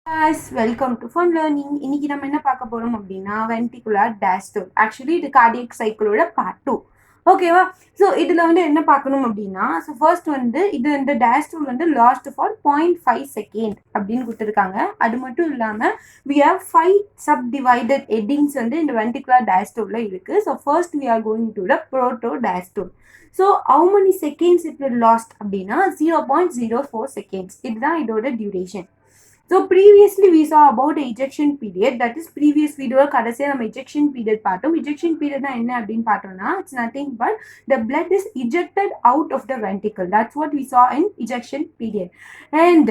Guys, welcome to Fun Learning. இன்னைக்கு நம்ம என்ன பார்க்க போறோம் அப்படின்னா வென்டிகுலர் டயஸ்டோல். ஆக்சுவலி இது கார்டியக் சைக்கிளோட பார்ட் 2. ஓகேவா? ஸோ இதில் வந்து என்ன பார்க்கணும் அப்படின்னா ஃபர்ஸ்ட் வந்து இந்த டயஸ்டோல் வந்து லாஸ்ட் ஃபார் 0.5 செகண்ட் அப்படின்னு கொடுத்துருக்காங்க. அது மட்டும் இல்லாமல் we have 5 subdivided headings வந்து இந்த வென்டிகுலர் டயஸ்டோலில் இருக்குது. So first we are going to the protodiastole. So how many seconds it will last அப்படின்னா 0.04 seconds. இதுதான் இதோட duration. So previously we saw about ejection period, that is previous video கடைசியா நம்ம ejection period பார்த்தோம். ejection period na என்ன அப்படின்னு பார்த்தோம்னா it's nothing but the blood is ejected out of the ventricle. That's what we saw in ejection period. And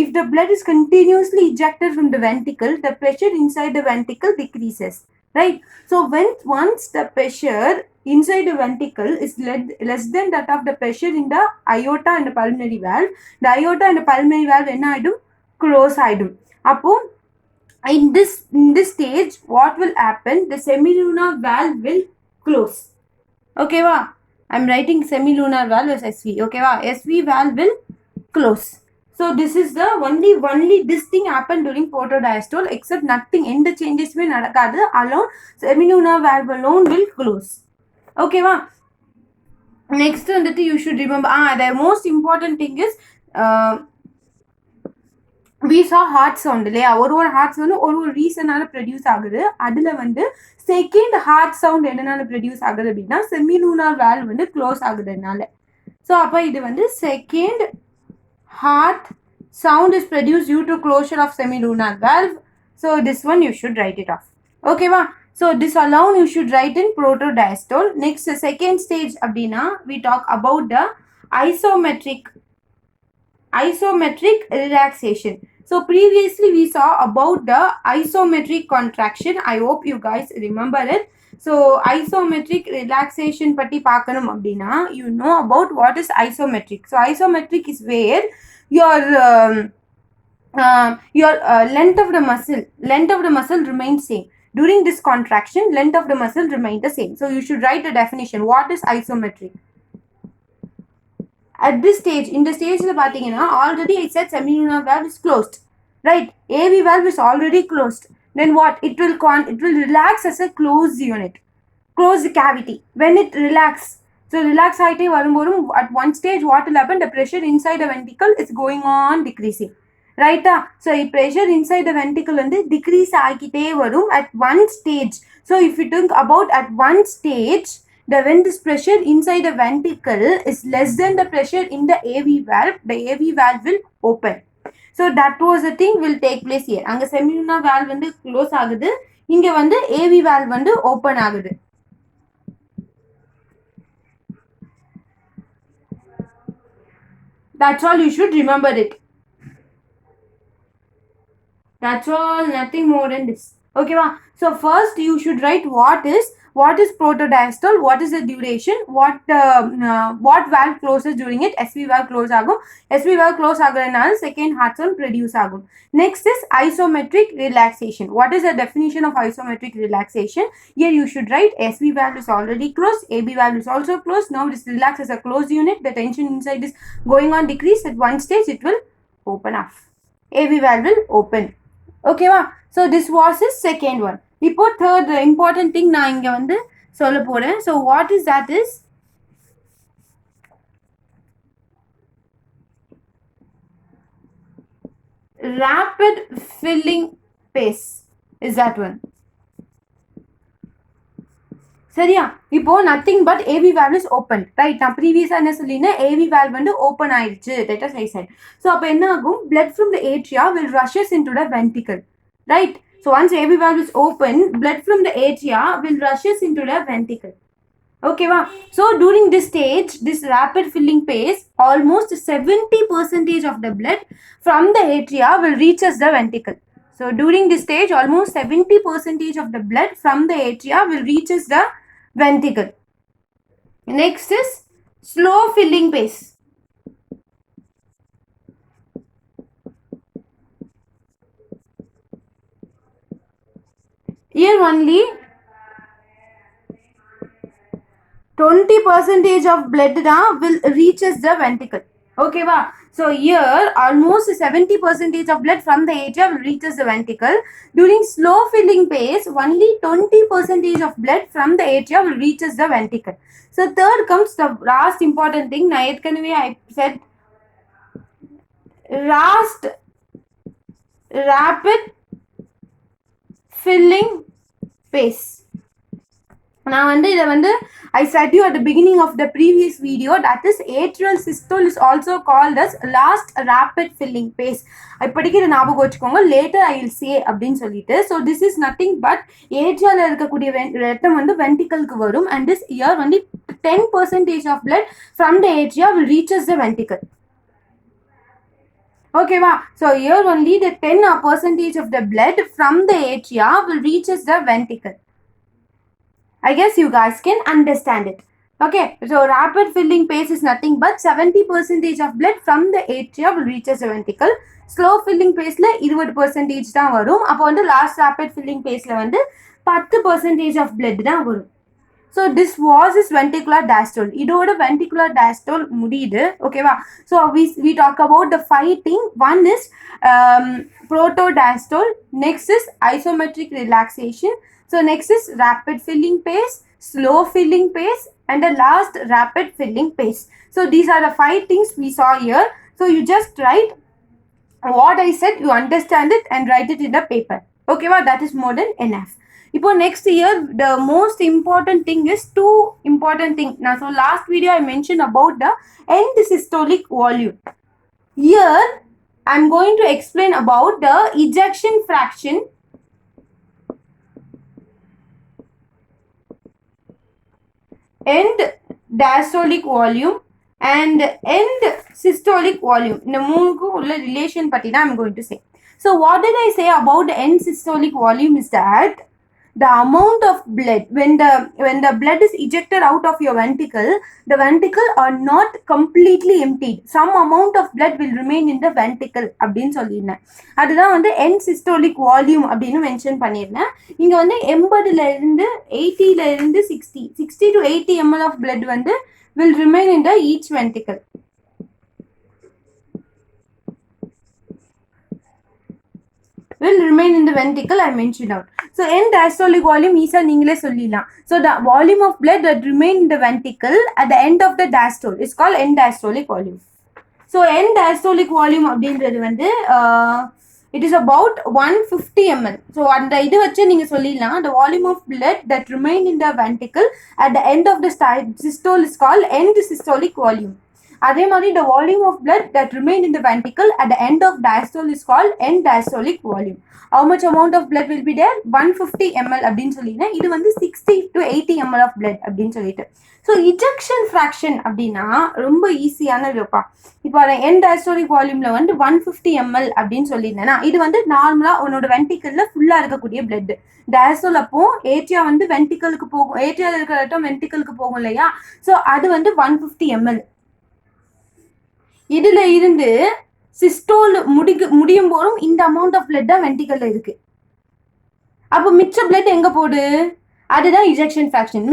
if the blood is continuously ejected from the ventricle, the pressure inside the ventricle decreases, right? So once the pressure inside the ventricle is less than that of the pressure in the aorta and the pulmonary valve, the aorta and the pulmonary valve என்ன ஆயிடும்? Close ஆயிடும். அப்போ in this stage what will happen? The semilunar valve will close. Okay va? I'm writing semilunar valve as SV. Okay va? SV valve will close. So this is the only this thing happened during protodiastole, except nothing, end changes may nadakadu, alone semilunar valve alone will close. Okay va? Next that you should remember the most important thing is we saw heart sound இல்லையா, ஒரு heart sound ஒரு ரீசனால produce ஆகுது. அதுல வந்து second heart sound என்னனால produce ஆகுது அப்படின்னா semilunar valve வந்து க்ளோஸ் ஆகுதுனால. ஸோ அப்போ இது வந்து second heart sound is produced due to closure of semilunar valve. So this one you should write it off. Okay va? So this alone you should write in protodiastole. Next second stage abdina we talk about the isometric relaxation. So previously we saw about the isometric contraction. I hope you guys remember it. So isometric relaxation patti paakanum abdina you know about what is isometric. So isometric is where your length of the muscle remains same. During this contraction, length of the muscle remains the same. So you should write the definition. What is isometric? At this stage, in the stage already I said semilunar valve is closed, right? AV valve is already closed. Then what? It will relax as a closed unit, closed cavity. When it relax, so relax ஆயிட்டே வரும்போது at one stage what will happen? The pressure inside the ventricle is going on decreasing, right? So pressure inside the ventricle வந்து decrease ஆகிட்டே வரும் at one stage. So if you think about at one stage, when this pressure inside the ventricle is less than the pressure in the AV valve, the AV valve will open. So that was the thing will take place here. அங்க semilunar valve வந்து close ஆகுது, இங்க வந்து AV valve வந்து open ஆகுது. That's all, you should remember it. That's all, nothing more than this. Okay va? So first you should write what is protodiastole, what is the duration, what valve closes during it. SV valve close agum. SV valve close agadanaல second heart sound produce agum. Next is isometric relaxation. What is the definition of isometric relaxation? Here you should write SV valve is already closed, AB valve is also closed. Now this relax as a closed unit. The tension inside is going on decrease. At one stage it will open off. AV valve will open. Okay va? So this was his second one. இப்போ third important thing நான் இங்க வந்து சொல்ல போறேன். So what is that is rapid filling pace is that one. சரியா? இப்போ nothing but AV valve is open, right? நான் ப்ரீவியஸா என்ன சொல்லினேன், AV valve வந்து open ஆயிடுச்சு, that is I said. So அப்ப என்ன ஆகும்? Blood from the atria will rushes into the ventricle, right? So once AV valve is open, blood from the atria will rushes into the ventricle. Okay va? So during this stage, this rapid filling pace, almost 70% of the blood from the atria will reaches the ventricle. So during this stage, almost 70% of the blood from the atria will reaches the ventricle. Next is slow filling pace. Here only 20% of blood will reaches the ventricle. Okay, wow. So here almost 70% of blood from the atria will reaches the ventricle. During slow filling phase, only 20% of blood from the atria will reaches the ventricle. So third comes the last important thing. I said last rapid filling phase. நான் வந்து இதை வந்து I said you at the beginning of the previous video, that is atrial systole is also called as last rapid filling phase. இப்படிக்கு இதை ஞாபகம் வச்சுக்கோங்க, later I will say அப்படின்னு சொல்லிட்டு. So this is nothing but atrial இருக்கக்கூடிய ரத்தம் வந்து ventricleக்கு வரும், and this year வந்து 10% of blood from the atria will reaches the ventricle. Okay, wow. So here only the 10% of the blood from the atria will reaches the ventricle. I guess you guys can understand it. Okay, so rapid filling phase is nothing but 70% of blood from the atria will reaches the ventricle. Slow filling phase la 20% தான் வரும். அப்போ வந்து last rapid filling phase la வந்து 10% of blood தான் வரும். So this was his ventricular diastole. இதோட ventricular diastole முடியுது. ஓகேவா? So we talk about the five thing. One is protodiastole. Next is isometric relaxation. So next is rapid filling phase, slow filling phase, and the last rapid filling phase. So these are the five things we saw here. So you just write what I said, you understand it and write it in the paper. Okay, well, that is more than enough. இப்போ next year the most important thing is two important things. Now, so last video I mentioned about the end systolic volume. Here I am going to explain about the ejection fraction end diastolic volume and end systolic volume. இந்த மூணுக்கும் உள்ள relation பத்தி தான் I'm going to say. So what did I say about the end systolic volume is that the amount of blood when the blood is ejected out of your ventricle, the ventricle are not completely emptied. Some amount of blood will remain in the ventricle அப்படின்னு சொல்லியிருந்தேன். அதுதான் வந்து end systolic volume அப்படின்னு mention பண்ணியிருந்தேன். இங்க வந்து 80ல இருந்து 80ல இருந்து 60 to 80 ml of blood வந்து will remain in the each ventricle. Will remain in the ventricle I mentioned out. So end diastolic volume Isha நீங்களே சொல்லிடலாம். So the volume of blood that remain in the ventricle at the end of the diastole is called end diastolic volume. So end diastolic volume அப்படின்றது வந்து it is about 150 ml. So அந்த இது வச்சு நீங்க சொல்லிடலாம் the volume of blood that remain in the ventricle at the end of the systole is called end systolic volume. அதே மாதிரி the volume of blood that remain in the ventricle at the end of diastole is called end diastolic volume. How much amount of blood will be there? 150 ml அப்படின்னு சொல்லினா இது வந்து 60 to 80 ml of blood அப்படின்னு சொல்லிட்டு. So ejection fraction அப்படின்னா ரொம்ப ஈஸியான இருப்பா. இப்போ end diastolic volumeல வந்து 150 ml அப்படின்னு சொல்லியிருந்தேன்னா இது வந்து நார்மலா உன்னோட வென்ட்ரிக்கல்ல ஃபுல்லா இருக்கக்கூடிய blood. diastole அப்போ ஏட்ரியா வந்து வென்ட்ரிக்கலுக்கு போகும், ஏட்ரியால இருக்கிற ரத்தம் வென்ட்ரிக்கலுக்கு போகும் இல்லையா? So அது வந்து 150 ml. இதுல இருந்து சிஸ்டோல் முடியும் போதும் இந்த அமௌண்ட் ஆஃப் பிளட் தான் வென்ட்ரிக்கல்ல இருக்கு. அப்போ மிச்ச பிளட் எங்க போகுது? அதுதான் இஜெக்ஷன் ஃபிராக்ஷன்.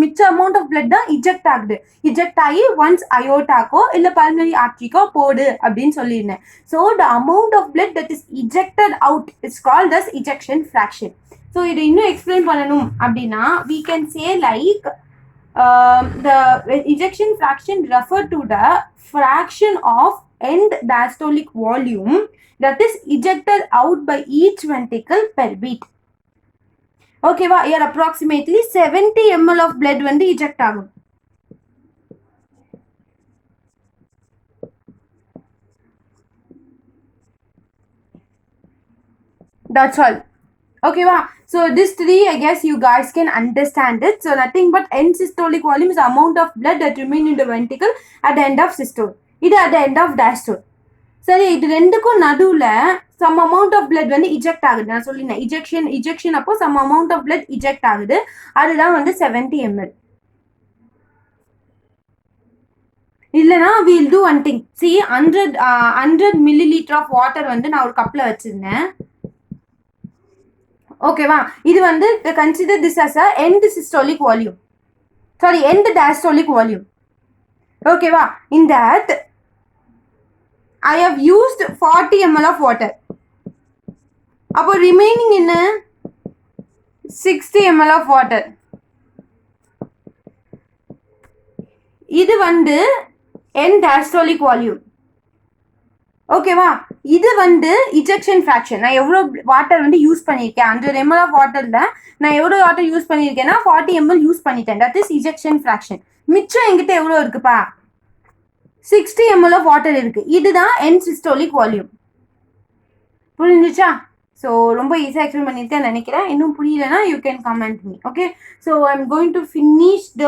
மிச்ச அமௌண்ட் ஆஃப் பிளட் தான் இஜெக்ட் ஆகுது. இஜெக்ட் ஆகி ஒன்ஸ் அயோட்டாக்கோ இல்ல பல்மனரி ஆர்டரிக்கோ போடு அப்படின்னு சொல்லியிருந்தேன். So the amount of blood that is ejected out is called as ejection fraction. So இதை இன்னும் எக்ஸ்பிளைன் பண்ணணும் அப்படின்னா we can say like the ejection fraction refer to the fraction of end diastolic volume that is ejected out by each ventricle per beat. Okay va, here approximately 70 ml of blood வந்து eject ஆகும். That's all. Okay va, so this three I guess you guys can understand it. So nothing but end systolic volume is the amount of blood that remain in the ventricle at the end of systole. இது at the end of diastole. சரி, இது ரெண்டுக்கும் நடுவுல some amount of blood வந்து eject ஆகுது. நான் சொல்லினேன் ejection அப்போ some amount of blood eject ஆகுது. அதுதான் வந்து 70 ml. இல்லனா we'll do one thing. See 100 milliliter of water வந்து நான் ஒரு கப்ல வச்சிருந்தேன். ஓகேவா? இது வந்து consider this as a end systolic volume. Sorry, end diastolic volume. ஓகேவா? In that I have used 40 ml of water. அப்போ ரிமைனிங் என்ன 60 ml of water. இது வந்து end diastolic volume. ஓகேவா? இது வந்து இஜெக்ஷன் ஃபிராக்ஷன். நான் எவ்வளோ வாட்டர் வந்து யூஸ் பண்ணியிருக்கேன் 100 ml ஆஃப் வாட்டர்ல நான் எவ்வளோ வாட்டர் யூஸ் பண்ணியிருக்கேன்னா 40 ml யூஸ் பண்ணிட்டேன். That is ejection fraction. மிச்சம் என்கிட்ட எவ்வளோ இருக்குப்பா 60 ml ஆஃப் வாட்டர் இருக்கு. இதுதான் எண்ட் சிஸ்டோலிக் வால்யூம். புரிஞ்சுச்சா? ஸோ ரொம்ப ஈஸியாக எக்ஸ்பிளைன் பண்ணியிருக்கேன் நினைக்கிறேன். இன்னும் புரியலன்னா you can comment me. Okay, so I am going to finish the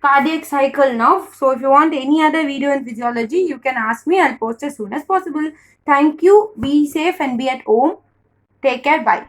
cardiac cycle now. So if you want any other video in physiology, you can ask me. I'll post as soon as possible. Thank you. Be safe and be at home. Take care. Bye.